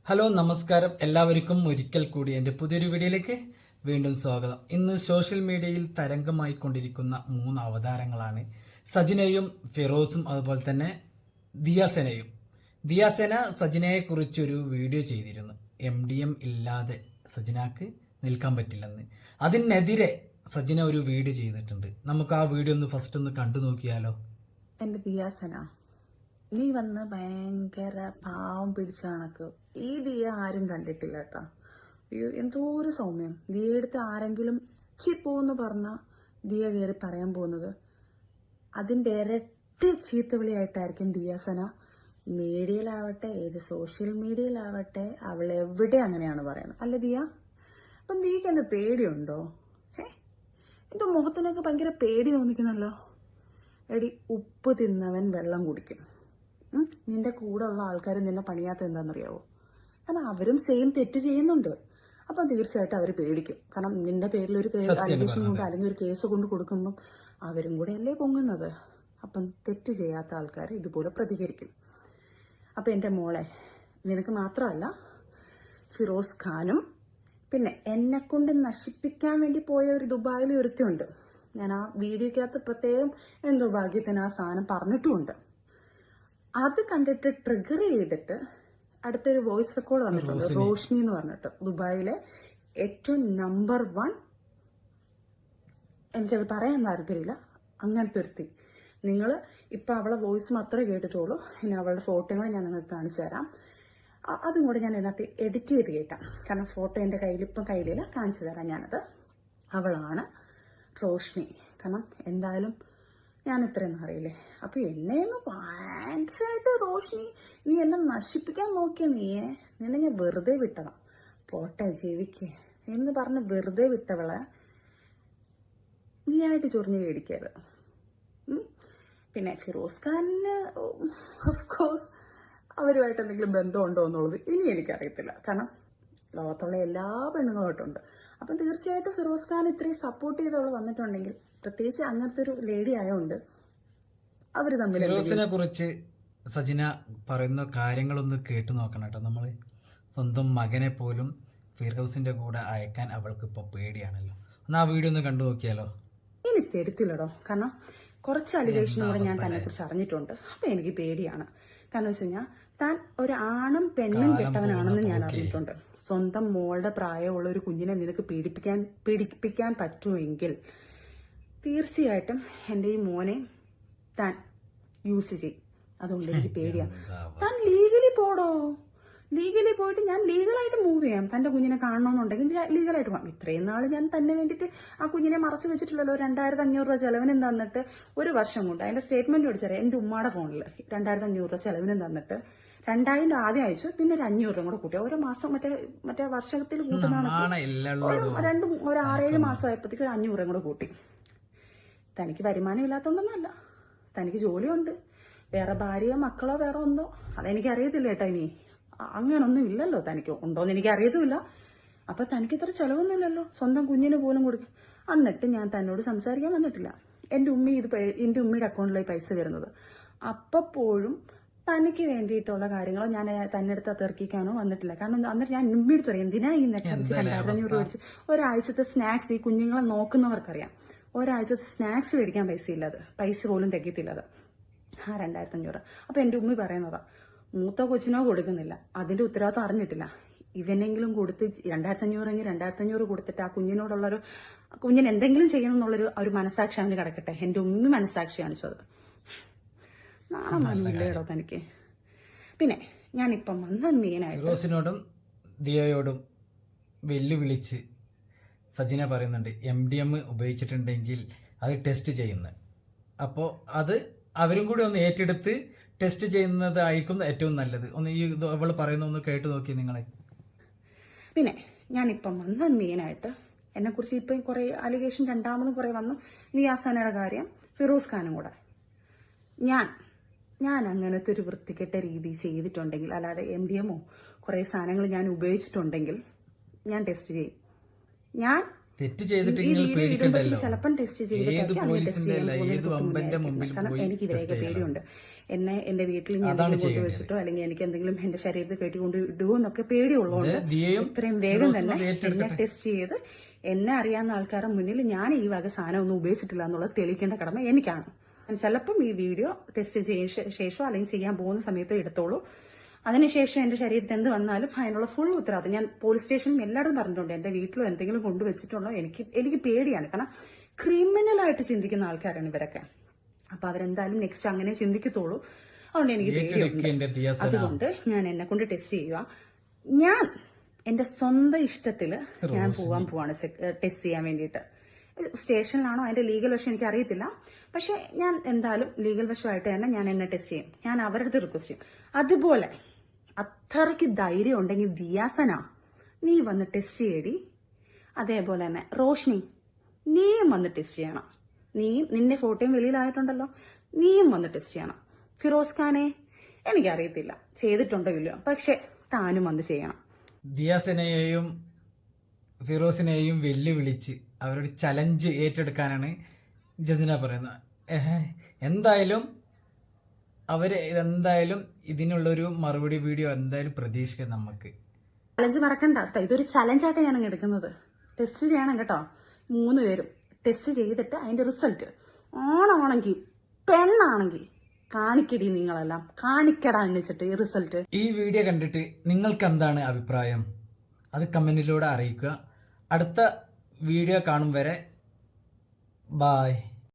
Hello നമസ്കാരം എല്ലാവർക്കും ഒരിക്കൽ കൂടി എൻ്റെ പുതിയൊരു വീഡിയോയിലേക്ക് വീണ്ടും സ്വാഗതം. ഇന്ന് സോഷ്യൽ മീഡിയയിൽ തരംഗമായിക്കൊണ്ടിരിക്കുന്ന 3 അവതാരങ്ങളാണ് സജിനയും ഫിറോസും അതുപോലെ തന്നെ ദിയാസെനയും. ദിയാസെന സജിനയെക്കുറിച്ചൊരു വീഡിയോ ചെയ്തിരുന്നു. MDM ഇല്ലാതെ സജിനക്ക് നിൽക്കാൻ പറ്റില്ലെന്ന്. അതിനെതിരെ സജിന ഒരു വീഡിയോ ചെയ്തിട്ടുണ്ട്. നമുക്ക് ആ വീഡിയോ ഫസ്റ്റ് കണ്ടു നോക്കിയാലോ. എൻ്റെ ദിയാസന, നീ വന്ന് ഭയങ്കര പാവം പിടിച്ച കണക്ക് ഈ ദിയ ആരും കണ്ടിട്ടില്ല കേട്ടോ. അയ്യോ, എന്തോ ഒരു സൗമ്യം. ദിയ എടുത്ത് ആരെങ്കിലും ചിപ്പോന്ന് പറഞ്ഞാൽ ദിയ കയറി പറയാൻ പോകുന്നത് അതിൻ്റെ ഇരട്ടി ചീത്തവിളിയായിട്ടായിരിക്കും ദിയാസന മീഡിയയിലാവട്ടെ, ഏത് സോഷ്യൽ മീഡിയയിലാവട്ടെ, അവൾ എവിടെ അങ്ങനെയാണ് പറയുന്നത്. അല്ല ദിയ, അപ്പം ദിയക്ക് എന്ത് പേടിയുണ്ടോ? എന്തോ മുഖത്തിനൊക്കെ ഭയങ്കര പേടി തോന്നിക്കുന്നല്ലോ. എടി, ഉപ്പ് തിന്നവൻ വെള്ളം കുടിക്കും. നിന്റെ കൂടെ ഉള്ള ആൾക്കാർ നിന്നെ പണിയാത്ത എന്താണെന്നറിയാവോ? കാരണം അവരും സെയിം തെറ്റ് ചെയ്യുന്നുണ്ട്. അപ്പം തീർച്ചയായിട്ടും അവർ പേടിക്കും. കാരണം നിന്റെ പേരിൽ ഒരു അലിഗേഷൻ കൊണ്ട് അല്ലെങ്കിൽ ഒരു കേസ് കൊണ്ട് കൊടുക്കുമ്പം അവരും കൂടെ അല്ലേ പൊങ്ങുന്നത്. അപ്പം തെറ്റ് ചെയ്യാത്ത ആൾക്കാർ ഇതുപോലെ പ്രതികരിക്കും. അപ്പം എൻ്റെ മോളെ, നിനക്ക് മാത്രമല്ല, ഫിറോസ് ഖാനും പിന്നെ എന്നെക്കൊണ്ട് നശിപ്പിക്കാൻ വേണ്ടി പോയ ഒരു ദുബായിൽ ഒരുത്തുണ്ട്. ഞാൻ ആ വീഡിയോക്കകത്ത് പ്രത്യേകം എന്തോ ഭാഗ്യത്തിന് ആ സാധനം പറഞ്ഞിട്ടുമുണ്ട്. അത് കണ്ടിട്ട് ട്രിഗർ ചെയ്തിട്ട് അടുത്തൊരു വോയിസ് റെക്കോർഡ് വന്നിട്ടുണ്ട്. റോഷ്നി എന്ന് പറഞ്ഞിട്ട് ദുബായിലെ ഏറ്റവും നമ്പർ 1, എനിക്കത് പറയാൻ താല്പര്യമില്ല, അങ്ങനത്തെ ഒരുത്തി. നിങ്ങൾ ഇപ്പം അവളെ വോയിസ് മാത്രമേ കേട്ടിട്ടുള്ളൂ. ഇനി അവളുടെ ഫോട്ടോയും കൂടെ ഞാൻ നിങ്ങൾക്ക് കാണിച്ചു തരാം. അതും കൂടെ ഞാൻ ഇതിനകത്ത് എഡിറ്റ് ചെയ്ത് കേട്ടാം. കാരണം ഫോട്ടോ എൻ്റെ കയ്യിലില്ല, കാണിച്ചു തരാം ഞാനത്. അവളാണ് റോഷ്നി. കാരണം എന്തായാലും ഞാൻ ഇത്രയൊന്നും അറിയില്ലേ. അപ്പം എന്നെയൊന്ന് ഭയങ്കരമായിട്ട് റോഷ്നി, നീ എന്നെ നശിപ്പിക്കാൻ നോക്കിയ നിന്നെ ഞാൻ വെറുതെ വിട്ടണം. പോട്ടെ, ജീവിക്ക് എന്ന് പറഞ്ഞ് വെറുതെ വിട്ടവളെ നീയായിട്ട് ചൊറിഞ്ഞ് മേടിക്കരുത്. പിന്നെ ഫിറോസ് ഖാനിന് ഓഫ്കോഴ്സ് അവരുമായിട്ട് എന്തെങ്കിലും ബന്ധമുണ്ടോ എന്നുള്ളത് ഇനി എനിക്കറിയത്തില്ല. കാരണം ലോകത്തുള്ള എല്ലാ പെണ്ണുങ്ങളായിട്ടുണ്ട്. അപ്പം തീർച്ചയായിട്ടും ഫിറോസ് ഖാൻ ഇത്രയും സപ്പോർട്ട് ചെയ്തവൾ വന്നിട്ടുണ്ടെങ്കിൽ, പ്രത്യേകിച്ച് അങ്ങനത്തെ ഒരു ലേഡി ആയതുകൊണ്ട് അവർ തമ്മിൽ. ഫിറോസിനെ കുറിച്ച് സജിന പറയുന്ന കാര്യങ്ങളൊന്ന് കേട്ടു നോക്കണം കേട്ടോ. നമ്മൾ സ്വന്തം മകനെ പോലും ഫിറോസിന്റെ കൂടെ അയക്കാൻ അവൾക്ക് ഇപ്പോൾ പേടിയാണല്ലോ. ഒന്ന് ആ വീഡിയോ ഒന്ന് കണ്ടു നോക്കിയാലോ. ഇനി തരത്തില്ലടോ. കാരണം കുറച്ച് അലിഗേഷൻ കൂടെ ഞാൻ തന്നെ കുറിച്ച് അറിഞ്ഞിട്ടുണ്ട്. അപ്പം എനിക്ക് പേടിയാണ്. കാരണം വെച്ച് കഴിഞ്ഞാൽ താൻ ഒരു ആണും പെണ്ണും കെട്ടവനാണെന്ന് ഞാൻ അറിഞ്ഞിട്ടുണ്ട്. സ്വന്തം മോളുടെ പ്രായമുള്ള ഒരു കുഞ്ഞിനെ നിനക്ക് പീഡിപ്പിക്കാൻ പറ്റുമെങ്കിൽ തീർച്ചയായിട്ടും എൻ്റെ ഈ മോനെ താൻ യൂസ് ചെയ്യും. അതുകൊണ്ട് എനിക്ക് പേടിയാണ്. താൻ ലീഗലി പോടോ. ലീഗലി പോയിട്ട് ഞാൻ ലീഗലായിട്ട് മൂവ് ചെയ്യാം. തൻ്റെ കുഞ്ഞിനെ കാണണമെന്നുണ്ടെങ്കിൽ ലീഗലായിട്ട് പോകാം. ഇത്രയും നാൾ ഞാൻ തന്നെ വേണ്ടിയിട്ട് ആ കുഞ്ഞിനെ മറച്ചു വെച്ചിട്ടുള്ളല്ലോ. 2500 രൂപ ചെലവിനും തന്നിട്ട് ഒരു വർഷം കൊണ്ട് അതിൻ്റെ സ്റ്റേറ്റ്മെന്റ് മേടിച്ചറിയാം. എൻ്റെ ഉമ്മയുടെ ഫോണിൽ 2500 രൂപ ചെലവിനും തന്നിട്ട് 2000 ആദ്യം അയച്ചു, പിന്നെ ഒരു 500 രൂപ കൂടെ കൂട്ടി. ഓരോ മാസം മറ്റേ വർഷത്തിൽ കൂട്ടുന്നതാണ്. ഒരു 6-7 മാസം ആയപ്പോഴത്തേക്ക് ഒരു 500 കൂടെ കൂട്ടി. തനിക്ക് വരുമാനം ഇല്ലാത്തതൊന്നുമല്ല, തനിക്ക് ജോലിയുണ്ട്. വേറെ ഭാര്യയോ മക്കളോ വേറെ ഒന്നോ അതെനിക്കറിയത്തില്ല കേട്ടോ. ഇനി അങ്ങനൊന്നും ഇല്ലല്ലോ. തനിക്ക് ഉണ്ടോയെന്ന് എനിക്കറിയത്തുമില്ല. അപ്പം തനിക്ക് ഇത്ര ചിലവൊന്നുമില്ലല്ലോ സ്വന്തം കുഞ്ഞിന് പോലും കൊടുക്കും. എന്നിട്ട് ഞാൻ തന്നോട് സംസാരിക്കാൻ വന്നിട്ടില്ല. എൻ്റെ ഉമ്മയുടെ അക്കൗണ്ടിലായി പൈസ വരുന്നത്. അപ്പോഴും തനിക്ക് വേണ്ടിയിട്ടുള്ള കാര്യങ്ങളോ ഞാൻ തന്നെ അടുത്ത് തെർക്കിക്കാനോ വന്നിട്ടില്ല. കാരണം അന്നിട്ട് ഞാൻ ഉമ്മയോട് പറയും, എന്തിനാ ഈ നെറ്റടിച്ച് 2500 രൂപ മേടിച്ച് ഒരാഴ്ചത്തെ സ്നാക്സ് ഈ കുഞ്ഞുങ്ങളെ നോക്കുന്നവർക്കറിയാം. ഒരാഴ്ചത്തെ സ്നാക്സ് മേടിക്കാൻ പൈസ പോലും തികയത്തില്ലത്. 2500. അപ്പം എൻ്റെ ഉമ്മി പറയുന്നതാ, മൂത്ത കൊച്ചിനോ കൊടുക്കുന്നില്ല, അതിൻ്റെ ഉത്തരവാദിത്വം അറിഞ്ഞിട്ടില്ല. ഇവനെങ്കിലും കൊടുത്ത് 2500 കൊടുത്തിട്ട് ആ കുഞ്ഞിന് എന്തെങ്കിലും ചെയ്യണം എന്നുള്ളൊരു ഒരു മനസാക്ഷി അവന് കിടക്കട്ടെ. എൻ്റെ ഉമ്മി മനസാക്ഷി കാണിച്ചു. അത് നാളെ തനിക്ക്. പിന്നെ ഞാനിപ്പം വന്ന മെയിനായിട്ട് ഫിറോസിനോടും ദിയയോടും വെല്ലുവിളിച്ച് സജിന പറയുന്നുണ്ട്, MDM ഉപയോഗിച്ചിട്ടുണ്ടെങ്കിൽ അത് ടെസ്റ്റ് ചെയ്യുന്നത്. അപ്പോൾ അത് അവരും കൂടി ഒന്ന് ഏറ്റെടുത്ത് ടെസ്റ്റ് ചെയ്യുന്നതായിരിക്കും ഏറ്റവും നല്ലത്. ഒന്ന് ഈ അവൾ പറയുന്ന ഒന്ന് കേട്ടു നോക്കി നിങ്ങളെ. പിന്നെ ഞാനിപ്പം വന്ന മെയിനായിട്ട് എന്നെക്കുറിച്ച് ഇപ്പം കുറേ അലിഗേഷൻ രണ്ടാമതും കുറേ വന്നു. ദിയാസനയുടെ കാര്യം, ഫിറോസ് ഖാനും കൂടെ. ഞാൻ അങ്ങനത്തെ ഒരു വൃത്തികെട്ട രീതി ചെയ്തിട്ടുണ്ടെങ്കിൽ, അല്ലാതെ MDMോ കുറേ സാധനങ്ങൾ ഞാൻ ഉപയോഗിച്ചിട്ടുണ്ടെങ്കിൽ ഞാൻ ടെസ്റ്റ് ചെയ്യും. ഞാൻ തെറ്റ് ചെയ്തിട്ട് ഈ നിങ്ങൾ വീഡിയോ പേടിക്കണ്ടല്ലോ. ഇടുമ്പോഴത്തേക്ക് ചിലപ്പം ടെസ്റ്റ് ഏത് ചെയ്തിട്ടായിരിക്കും അങ്ങനെ ടെസ്റ്റ് പോലീസിന്റെ ചെയ്യാൻ അല്ല, പോകുന്നത് ഏത് തൊട്ട് മുന്നേ വമ്പന്റെ ആയിരിക്കും. മുമ്പിൽ കാരണം പോയി എനിക്ക് ടെസ്റ്റ് ഇവരെയൊക്കെ ചെയ്യണം. പേടിയുണ്ട്. എന്നെ എന്റെ വീട്ടിൽ ഞാൻ അതാണ് എന്തെങ്കിലും ചെയ്യേണ്ടത്. കൊണ്ടുവച്ചിട്ടോ അല്ലെങ്കിൽ എനിക്ക് എന്തെങ്കിലും എന്റെ ശരീരത്തിൽ കയറ്റിക്കൊണ്ട് ഇടുവോ എന്നൊക്കെ പേടിയുള്ളതുകൊണ്ട് ദിയയും ഇത്രയും വേഗം ഫിറോസും തന്നെ അത് എന്നെ ഏറ്റെടുക്കട്ടെ. ടെസ്റ്റ് ചെയ്ത് എന്നെ അറിയാവുന്ന ആൾക്കാരുടെ മുന്നിൽ ഞാൻ ഈ വക സാധനം ഒന്നും ഉപയോഗിച്ചിട്ടില്ല എന്നുള്ളത് തെളിയിക്കേണ്ട കടമ എനിക്കാണ്. ചിലപ്പം ഈ വീഡിയോ ടെസ്റ്റ് ചെയ്ത ശേഷം അല്ലെങ്കിൽ ചെയ്യാൻ പോകുന്ന സമയത്ത് എടുത്തോളൂ. അതിനുശേഷം എന്റെ ശരീരത്തിൽ എന്ത് വന്നാലും അതിനുള്ള ഫുൾ ഉത്തരവാദിത്തം ഞാൻ പോലീസ് സ്റ്റേഷനിലും എല്ലായിടും പറഞ്ഞിട്ടുണ്ട്. എന്റെ വീട്ടിലോ എന്തെങ്കിലും കൊണ്ടുവച്ചിട്ടുണ്ടോ എനിക്ക് പേടിയാണ്. കാരണം ക്രിമിനലായിട്ട് ചിന്തിക്കുന്ന ആൾക്കാരാണ് ഇവരൊക്കെ. അപ്പൊ അവരെന്തായാലും നെക്സ്റ്റ് അങ്ങനെ ചിന്തിക്കത്തുള്ളൂ. അതുകൊണ്ട് എനിക്ക് പേടിയുണ്ട്. അതുകൊണ്ട് ഞാൻ എന്നെ കൊണ്ട് ടെസ്റ്റ് ചെയ്യുക. ഞാൻ എന്റെ സ്വന്തം ഇഷ്ടത്തില് ഞാൻ പോവാണ് ടെസ്റ്റ് ചെയ്യാൻ വേണ്ടിയിട്ട്. സ്റ്റേഷനിലാണോ അതിന്റെ ലീഗൽ വശം എനിക്ക് അറിയത്തില്ല. പക്ഷെ ഞാൻ എന്തായാലും ലീഗൽ വശമായിട്ട് തന്നെ ഞാൻ എന്നെ ടെസ്റ്റ് ചെയ്യും. ഞാൻ അവരുടെ അടുത്ത് റിക്വസ്റ്റ് ചെയ്യും. അതുപോലെ അത്രയ്ക്ക് ധൈര്യം ഉണ്ടെങ്കിൽ ദിയാസന നീ വന്ന് ടെസ്റ്റ് ചെയ്യടി. അതേപോലെ തന്നെ റോഷ്നി നീയും വന്ന് ടെസ്റ്റ് ചെയ്യണം. നിന്റെ ഫോട്ടോയും വെളിയിലായിട്ടുണ്ടല്ലോ, നീയും വന്ന് ടെസ്റ്റ് ചെയ്യണം. ഫിറോസ് ഖാനെ എനിക്കറിയത്തില്ല ചെയ്തിട്ടുണ്ടോ ഇല്ലയോ, പക്ഷെ താനും വന്ന് ചെയ്യണം. ദിയാസനെയും ഫിറോസിനെയും വെല്ലുവിളിച്ച് അവരുടെ ചലഞ്ച് ഏറ്റെടുക്കാനാണ് ജസിന പറയുന്നത്. എന്തായാലും എന്തായാലും ഇതിനുള്ളൊരു മറുപടി വീഡിയോ എന്തായാലും പ്രതീക്ഷിക്കാം നമുക്ക്. ചലഞ്ച് മറക്കണ്ട കേട്ടോ, ഇതൊരു ചലഞ്ചായിട്ട് ഞാൻ എടുക്കുന്നത്. ടെസ്റ്റ് ചെയ്യണം കേട്ടോ, 3 പേരും ടെസ്റ്റ് ചെയ്തിട്ട് അതിന്റെ റിസൾട്ട് ആണാണെങ്കിൽ പെണ്ണാണെങ്കിൽ കാണിക്കടി, നിങ്ങളെല്ലാം കാണിക്കടാ എന്ന് വെച്ചിട്ട് ഈ റിസൾട്ട്. ഈ വീഡിയോ കണ്ടിട്ട് നിങ്ങൾക്ക് എന്താണ് അഭിപ്രായം അത് കമന്റിലൂടെ അറിയിക്കുക. അടുത്ത വീഡിയോ കാണും വരെ ബായ്.